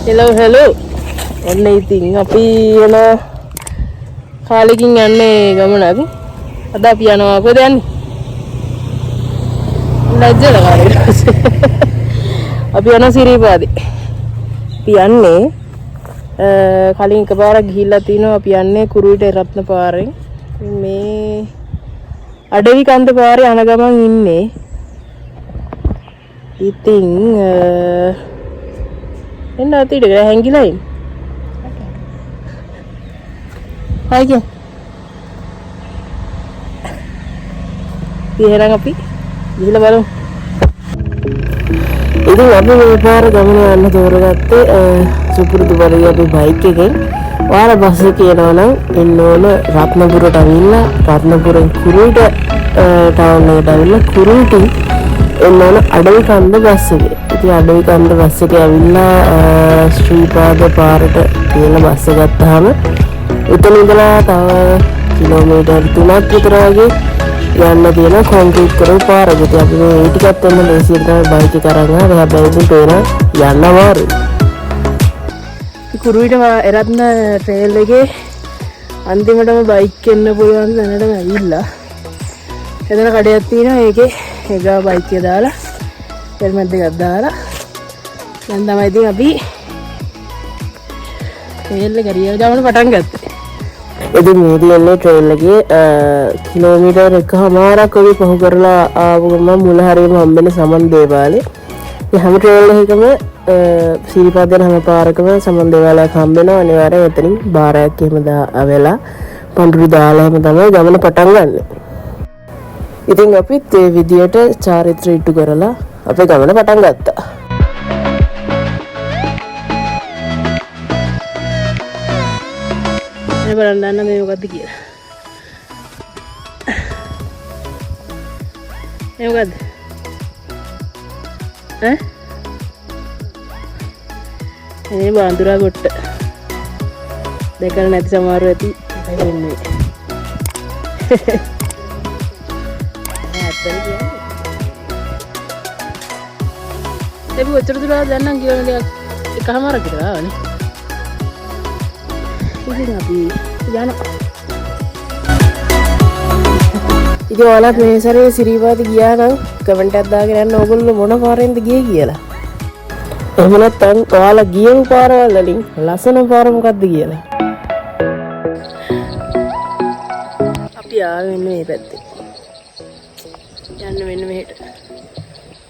hello. ඔන්න ඉතින් අපි යන කාලෙකින් යන්නේ ගමන අපි. අද අපි යනවා කොහෙද යන්නේ? ලැජ්ජල කාලෙට. අපි යන සිරිපාදේ. අපි යන්නේ කලින් එකපාරක් ගිහිල්ලා තිනවා අපි යන්නේ කුරුවිට රත්න පාරෙන්. මේ අඩවි කන්ද පාරේ යන ගමන් ඉන්නේ. ඉතින් එන්න අතීට හැංගිලා ඉන්නේ. Hai kia. Ihirang api. Gila baru. Itu අපි මේ පාර ගමන යන්න තෝරගත්තේ සුපුරුදු පරිදි අපි බයික් එකෙන්. ඔයාලා බස් එකේ යනවා නම් එන්න ඕන රත්නපුරට අවිල්ලා රත්නපුරෙන් කුරුවිට ටවුන් එකට අවිල්ලා කුරුවිටින් එන්න ඕන අඩවි කන්ද බස් එකේ. ඉතින් අඩවි කන්ද බස් එකේ අවිල්ලා ශ්‍රීපාද පාරට කියලා බස් එක ගත්තාම එතන ඉඳලා තව කිලෝමීටර් 3ක් විතර වගේ යන්න තියෙන කොන්ක්‍රීට් කරපු පාරක. ඉතින් අපි මේ ටිකත් එන්න ලේසියෙන් තමයි බයික් එක අරන් ආවේ. හැබැයි ඉතින් තේරෙන යන්න අමාරුයි. කුරුවිට එරත්න ට්‍රේල් එකේ අන්තිමටම බයික් එන්න පුළුවන් දැනටම ඇවිල්ලා. එතන කඩයක් තියෙනවා. ඒකේ එගා බයික් එක දාලා හෙල්මට් එකක් දාලා දැන් තමයි ඉතින් අපි ට්‍රේල් එක රියල් ගමන පටන් ගත්තේ. ඉතින් මේ තියෙන්නේ ට්‍රේල් එකේ කිලෝමීටර් 1.5ක් වගේ පහු කරලා ආපු ගමන් මුල හරියම හම්බෙන සමන් දේවාලේ. මේ හැම ට්‍රේල් එකකම සිරිපාදේ හැම පාරකම සමන් දේවාලයක් හම්බෙනවා. අනිවාර්යයෙන් එතනින් බාරයක් එහෙම වෙලා පඳුරු දාලා එහෙම තමයි ගමන පටන් ගන්න. ඉතින් අපිත් මේ විදියට චාරිත්‍ර ඉටු කරලා අපේ ගමන පටන් ගත්තා. බලන්න මේ මොකද්ද කියලා. මේ මොකද්ද? මේ බාඳුරා ගොට්ට. දැකලා නැති සමහරව ඇති වෙන්නේ. ඇත්තද කියන්නේ? අපි ඔච්චර දුර දැන්නම් කිලෝමීටර් එකමාරක් විතර ආවනේ. ඉතින් අපි යනවා. ඉතින් ඔයාලත් මේ සැරේ සිරිපාද ගියා නම් කමෙන්ට් එකක් දාගෙන යන්න ඕගොල්ලෝ මොන පාරෙන්ද ගියේ කියලා. එහෙම නැත්නම් ඔයාලා ගියපු පාරවල වලින් ලස්සන පාර මොකක්ද කියලා. අපි ආවේ මේ පැත්තේ. යන්න මෙන්න මෙහෙට.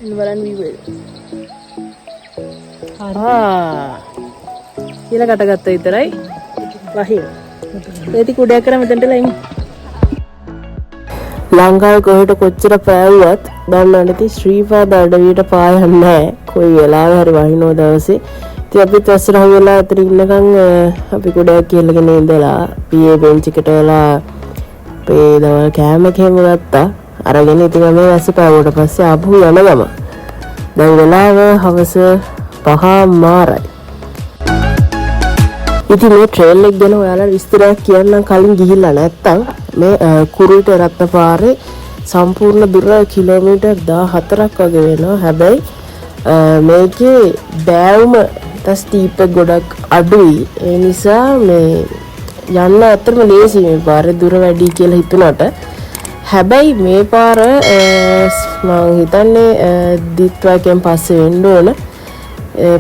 එන්න බලන්න view එක. කියලා කටගත්ත විතරයි. වහින. ඒටි කුඩයක් කරා මෙතනට ලයින්. ලංකාවේ කොහෙට කොච්චර පෑවුවත් දන්නවද ඉතින් ශ්‍රීපාද අඩවියට පායන්නේ නැහැ. කොයි වෙලාවෙ හරි වහිනෝ දවසේ. ඉතින් අපිත් වැස්සට හුවෙලා අතර ඉන්නකන් අපි කුඩයක් කියලාගෙන ඉඳලා පීයේ බෙන්ච් එකට වෙලා අපේ දවල් කෑම කෑම ගත්තා. අරගෙන ඉතින් මේ වැස්ස පාවුවට පස්සේ ආපහු යන ගම. දැන් වෙලාව හවස 5:00යි. ඉතින් මේ ට්‍රේල් එක ගැන ඔයාලා විස්තරයක් කියන්න කලින් ගිහිල්ලා නැත්තම් මේ කුරුවිට රත්න පාරේ සම්පූර්ණ දුර කිලෝමීටර් 14ක් වගේ වෙනවා. හැබැයි මේකේ බෑවුම ස්ටීප් එක ගොඩක් අඩුයි. ඒ නිසා මේ යන්න අතරම ලේසි මේ පාරේ දුර වැඩි කියලා හිතුණාට. හැබැයි මේ පාර මම හිතන්නේ දිත්වාකෙන් පස්සේ වෙන්න ඕන.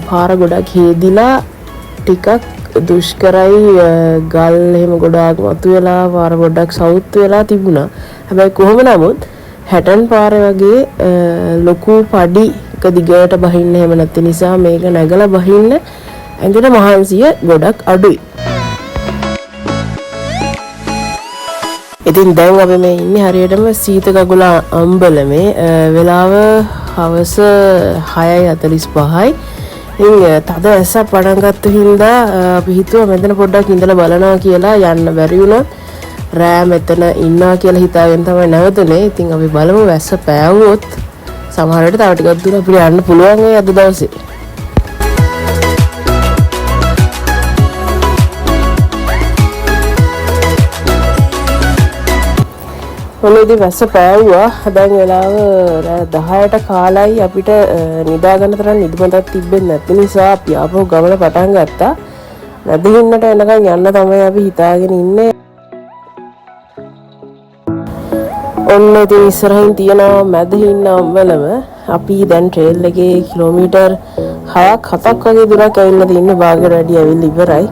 පාර ගොඩක් හේදිලා ටිකක් දුෂ්කරයි. ගල් එහෙම ගොඩාක් මතුවලා පාර ගොඩක් සවුත් වෙලා තිබුණා. හැබැයි කොහොම නමුත් හැටන් පාර වගේ ලොකු පඩි එක දිගට බහින්න එහෙම නැති නිසා මේක නැගලා බහින්න ඇඟට මහන්සිය ගොඩක් අඩුයි. ඉතින් දැන් අපි මේ ඉන්නේ හරියටම සීත කකුල අම්බලමේ. වෙලාව හවස 6:45යි. ඉතින් තද ඇස පටන් ගත්ත හින්දා අපි හිතුවා මෙතන පොඩ්ඩක් ඉඳලා බලනවා කියලා. යන්න බැරි වුණා. රෑ මෙතන ඉන්නවා කියලා හිතාගෙන තමයි නැවතුනේ. ඉතින් අපි බලමු වැස්ස පෑවුවොත් සමහර විට තව ටිකක් දුර අපිට යන්න පුළුවන් ඒ අද දවසේ. ඔන්න ඉතින් වැස්ස පෑවුවා. දැන් වෙලාව 10ට කාලයි අපිට නිදා ගන්න තරම් නිදිමතක් තිබෙන්නේ නැති නිසා අපි ආපහු ගමන පටන් ගත්තා. නැදින්නට එනකන් යන්න තමයි අපි හිතාගෙන ඉන්නේ. ඔන්න ඉතින් ඉස්සරහින් තියෙනවා මැදින් අම්බලම. අපි දැන් ට්‍රේල් එකේ කිලෝමීටර් 6ක් 7ක් වගේ දුරක් ඇවිල්ලා තින්නේ. භාගයට වැඩි ඇවිල්ලා ඉවරයි.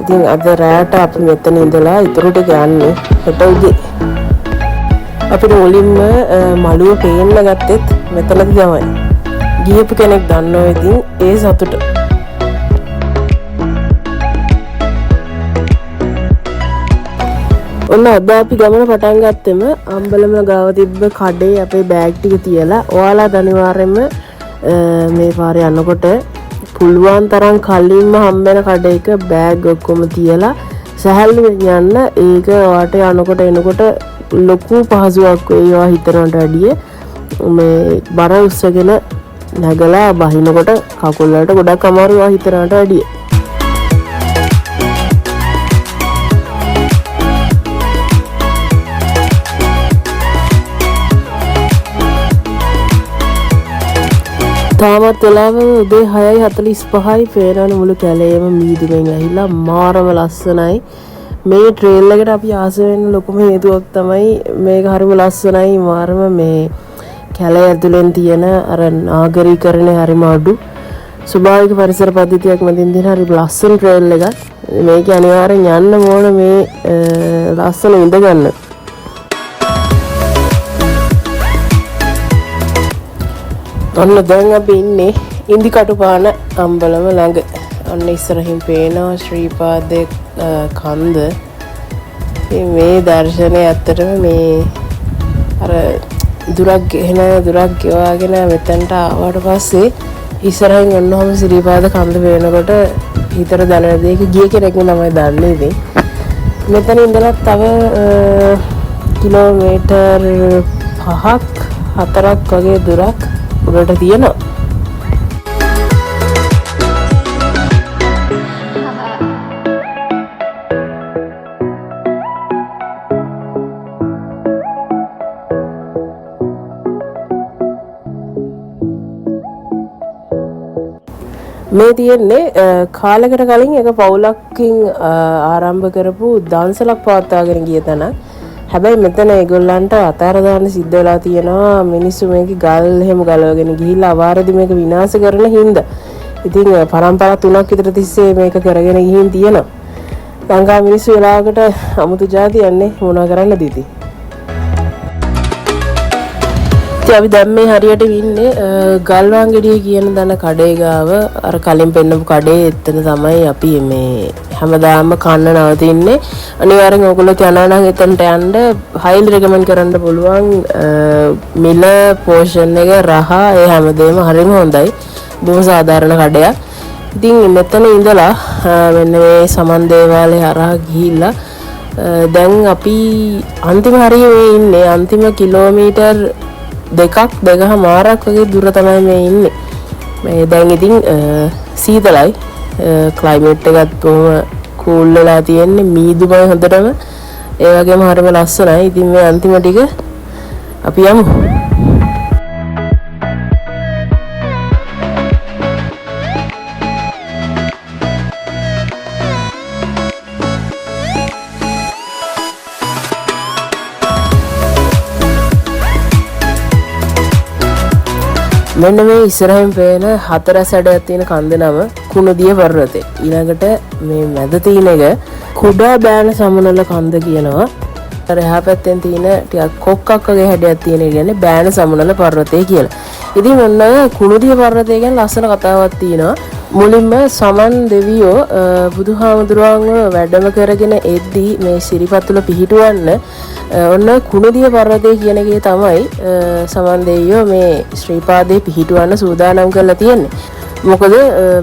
ඉතින් අද රාට අපි මෙතන ඉඳලා ඊටු ටික යන්නේ හෙට උදේ. අපිට මුලින්ම මළුව පේන්න ගත්තෙත් මෙතනදි තමයි. ගියපු කෙනෙක් දන්නවා ඉතින් ඒ සතුට. ඔන්න අද අපි ගමන පටන් ගත්තෙම අම්බලම ගාව තිබ්බ කඩේ අපේ බෑග් ටික තියලා. ඔයාලා අනිවාර්යයෙන්ම මේ පාරේ යනකොට පුළුවන් තරම් කලින්ම හම්බෙන කඩේක බෑග් ඔක්කොම තියලා සැහැල්ලුවෙන් යන්න. ඒක ඔයාට යනකොට එනකොට ලොකු පහසුවක් වේවා හිතනට වැඩිය. මේ බර උස්සගෙන නැගලා බහිනකොට කකුල් වලට ගොඩක් අමාරුයි හිතනට වැඩිය. තාමත් වෙලාව උදේ 6:45යි. පේනවනේ මුළු කැලේම මීදුමෙන් ඇහිලා මාරම ලස්සනයි. මේ ට්‍රේල් එකට අපි ආස වෙන්න ලොකුම හේතුවක් තමයි මේක හරිම ලස්සනයි. මාරම මේ කැලේ ඇතුලෙන් තියෙන අර නාගරීකරණය හරිම අඩු. ස්වභාවික පරිසර පද්ධතියක් මැදින් තියෙන හරි ලස්සන ට්‍රේල් එකක්. මේක අනිවාර්යෙන් යන්න ඕන මේ ලස්සන ඉඳ ගන්න. ඔන්න දැන් අපි ඉන්නේ ඉන්දිකටුපාන අම්බලම ළඟ. ඔන්න ඉස්සරහින් පේනවා ශ්‍රීපාදේ කන්ද. මේ දර්ශනය ඇත්තටම මේ අර දුරක් ගෙවාගෙන මෙතනට ආවට පස්සේ ඉස්සරහින් ඔන්නෝම ශ්‍රීපාද කන්ද පේනකොට හිතට දැනෙන දේ ගිය කෙනෙක් තමයි දන්නේ ඉතින්. මෙතන ඉඳලා තව කිලෝමීටර් 5ක් 4ක් වගේ දුරක් උඩට තියෙනවා. මේ තියෙන්නේ කාලයකට කලින් එක පවුලකින් ආරම්භ කරපු දන්සලක් පවත්වාගෙන ගිය තැන. හැබැයි මෙතන ඒගොල්ලන්ට අතාර දාන්න සිද්ධ වෙලා තියෙනවා. මිනිස්සු මේක ගල් එහෙම ගලවගෙන ගිහිල්ලා අවාරදි මේක විනාශ කරන හින්දා. ඉතින් පරම්පරා 3ක් විතර තිස්සේ මේක කරගෙන ගිහින් තියෙනවා. ලංකා මිනිස්සු වෙලාවකට අමුතු જાතියන්නේ මොනවා කරන්නද ඉතින්. අපි දැන් මේ හරියට ඉන්නේ ගල්වාංගෙඩිය කියන දන කඩේ ගාව. අර කලින් පෙන්නපු කඩේ එතන තමයි අපි මේ හැමදාම කන්න නවතින්නේ. අනිවාර්යෙන් ඔයගොල්ලෝ යනවා නම් එතනට යන්න highly recommend කරන්න පුළුවන්. මිල පෝෂන් එක රහ ඒ හැමදේම හරිම හොඳයි. බොහොම සාධාරණ කඩයක්. ඉතින් මෙතන ඉඳලා මෙන්න මේ සමන් දේවාලේ හරහා ගිහිල්ලා දැන් අපි අන්තිම හරියේ ඉන්නේ. අන්තිම කිලෝමීටර් 2.5 වගේ දුර තමයි මේ ඉන්නේ. මේ දැන් ඉතින් සීතලයි. ක්ලයිමේට් එකත් බොහොම කූල් වෙලා තියෙන්නේ. මීදුමයි හොඳටම. ඒ වගේම හරිම ලස්සනයි. ඉතින් මේ අන්තිම ටික අපි යමු. මෙන්න මේ ඉස්සරහින් පේන 4 සැඩයක් තියෙන කන්ද නම කුණුදිය පර්වතය. ඊළඟට මේ මැද තියෙන එක කුඩා බෑන සමනල කන්ද කියනවා. අර එහා පැත්තෙන් තියෙන ටිකක් කොක්කක් වගේ හැඩයක් තියෙන එක කියන්නේ බෑන සමනල පර්වතය කියලා. ඉතින් ඔන්න කුණුදිය පර්වතය ගැන ලස්සන කතාවක් තියෙනවා. මුලින්ම සමන් දෙවියෝ බුදුහාමුදුරුවන්ව වැඩම කරගෙන එද්දී මේ සිරිපතුල පිහිටුවන්න ඔන්න කුණුදිය පර්වතය කියන එකේ තමයි සමන් දෙවියෝ මේ ශ්‍රීපාදේ පිහිටුවන්න සූදානම් කරලා තියෙන්නේ. මොකද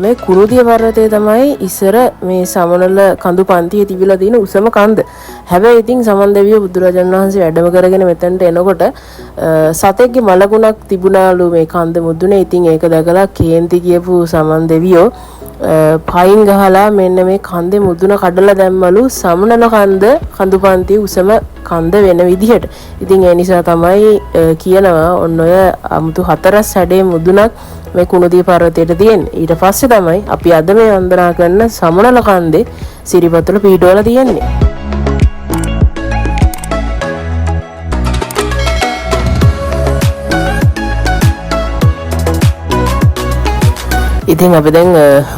මේ කුණුදිය පර්වතය තමයි ඉස්සර මේ සමනල කඳු පන්තියේ තිබිලා තියෙන උසම කන්ද. හැබැයි ඉතින් සමන් දෙවියෝ බුදුරජාණන් වහන්සේ වැඩම කරගෙන මෙතනට එනකොට සතෙක්ගේ මලකුණක් තිබුණාලු මේ කන්ද මුදුනේ. ඉතින් ඒක දැකලා කේන්ති කියපු සමන් දෙවියෝ පයින් ගහලා මෙන්න මේ කන්දේ මුදුන කඩලා දැම්මලු සමනල කඳු පන්ති උසම කන්ද වෙන විදිහට. ඉතින් ඒ නිසා තමයි කියනවා ඔන්න ඔය අමුතු 4 සැඩේ මුදුනක් මේ කුණුදිය පර්වතයට තියෙන්නේ. ඊට පස්සේ තමයි අපි අද මේ වන්දනා කරන සමනල කන්දේ සිරිපතුල පිහිටවලා තියෙන්නේ. ඉතින් අපි දැන්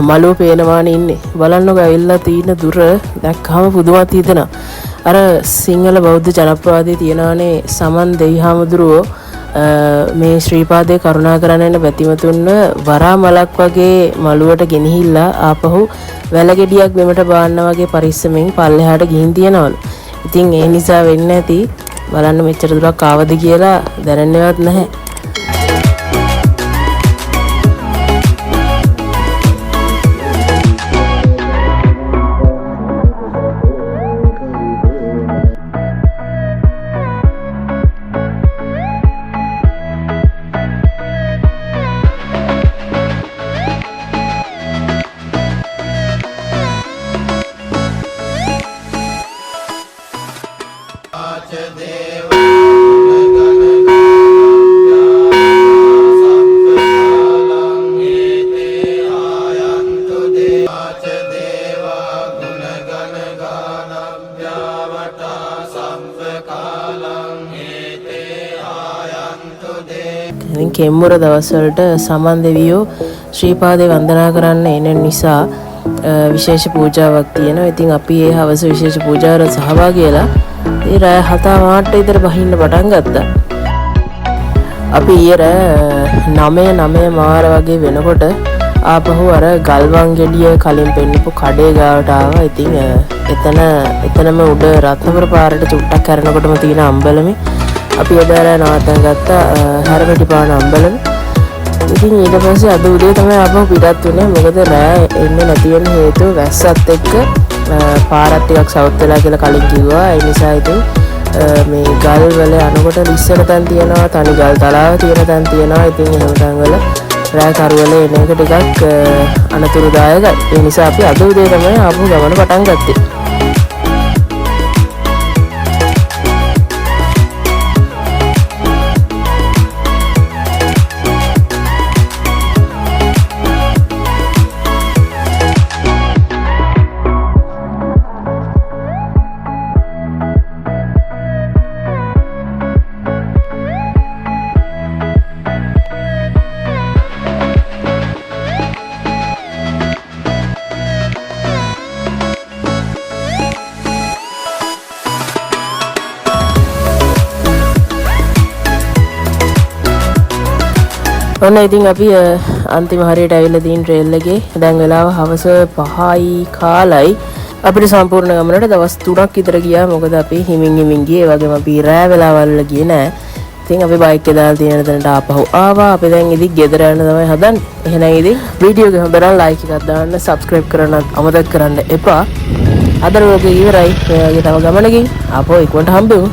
මළුව පේනවානේ ඉන්නේ. බලන්නකො ඇවිල්ලා තියෙන දුර දැක්කම පුදුමත් හිතෙනවා. අර සිංහල බෞද්ධ ජනප්‍රවාදයේ තියනවානේ සමන් දෙවිහාමුදුරුවෝ මේ ශ්‍රීපාදේ කරුණාකරන යන බැතිමතුන්ව වරා මලක් වගේ මළුවට ගෙනහිල්ලා ආපහු වැලගෙඩියක් බෙමට බාන්න වගේ පරිස්සමෙන් පල්ලෙහාට ගිහින් තියනවලු. ඉතින් ඒ නිසා වෙන්නේ නැති බලන්න මෙච්චර දුරක් ආවද කියලා දැනන්නේවත් නැහැ. කෙම්මුර දවස්වලට සමන් දෙවියෝ ශ්‍රීපාදේ වන්දනා කරන්න එන නිසා විශේෂ පූජාවක් තියෙනවා. ඉතින් අපි ඒ හවස විශේෂ පූජාවට සහභාගී වෙලා ඒ රාය 7:00 විතර බහින්න පටන් ගත්තා. අපි ඊයේ 9 මාර වගේ වෙනකොට ආපහු අර ගල්වන් ගෙඩිය කලින් පෙන්නපු කඩේ ගාවට ආවා. ඉතින් එතනම උඩ රත්නපුර පාරට චුට්ටක් කරනකොටම තියෙන අම්බලමේ අපි එදාලා නවත්තන් ගත්තා හැරමිටි පාන අම්බලම. ඉතින් ඊට පස්සේ අද උදේ තමයි ආපහු පිටත් වුණේ. මොකද රෑ එන්නේ නැති වෙන හේතුව වැස්සත් එක්ක පාරත් ටිකක් සවුත් වෙලා කියලා කලින් කිව්වා. ඒ නිසා ඉතින් මේ ගල් වල යනකොට ලිස්සන තැන් තියෙනවා, තනි ගල් තලාව තියෙන තැන් තියෙනවා. ඉතින් එහෙම තැන් වල රෑ කරුවල එන එක ටිකක් අනතුරුදායකයි. ඒ නිසා අපි අද උදේ තමයි ආපහු ගමන පටන් ගත්තේ. ඔන්න ඉතින් අපි අන්තිම හරියට ඇවිල්ලා තියෙන ට්‍රේල් එකේ. දැන් වෙලාව හවස 5යි කාලයි. අපිට සම්පූර්ණ ගමනට දවස් 3ක් විතර ගියා. මොකද අපි හිමින් ගියේ. ඒ වගේම අපි රෑ වෙලාවල් ගියේ නෑ. ඉතින් අපි බයික් එක දාලා තියෙන තැනට ආපහු ආවා. අපි දැන් ඉතින් ගෙදර යන්න තමයි හදන්නේ. එහෙනම් ඉතින් වීඩියෝ එක හොඳට ලයික් එකක් දාන්න, සබ්ස්ක්‍රයිබ් කරන්න අමතක කරන්න එපා. අද රෝගේ ඉවරයි. මේ වගේ තව ගමනකින් ආපහු ඉක්මනට හම්බෙමු.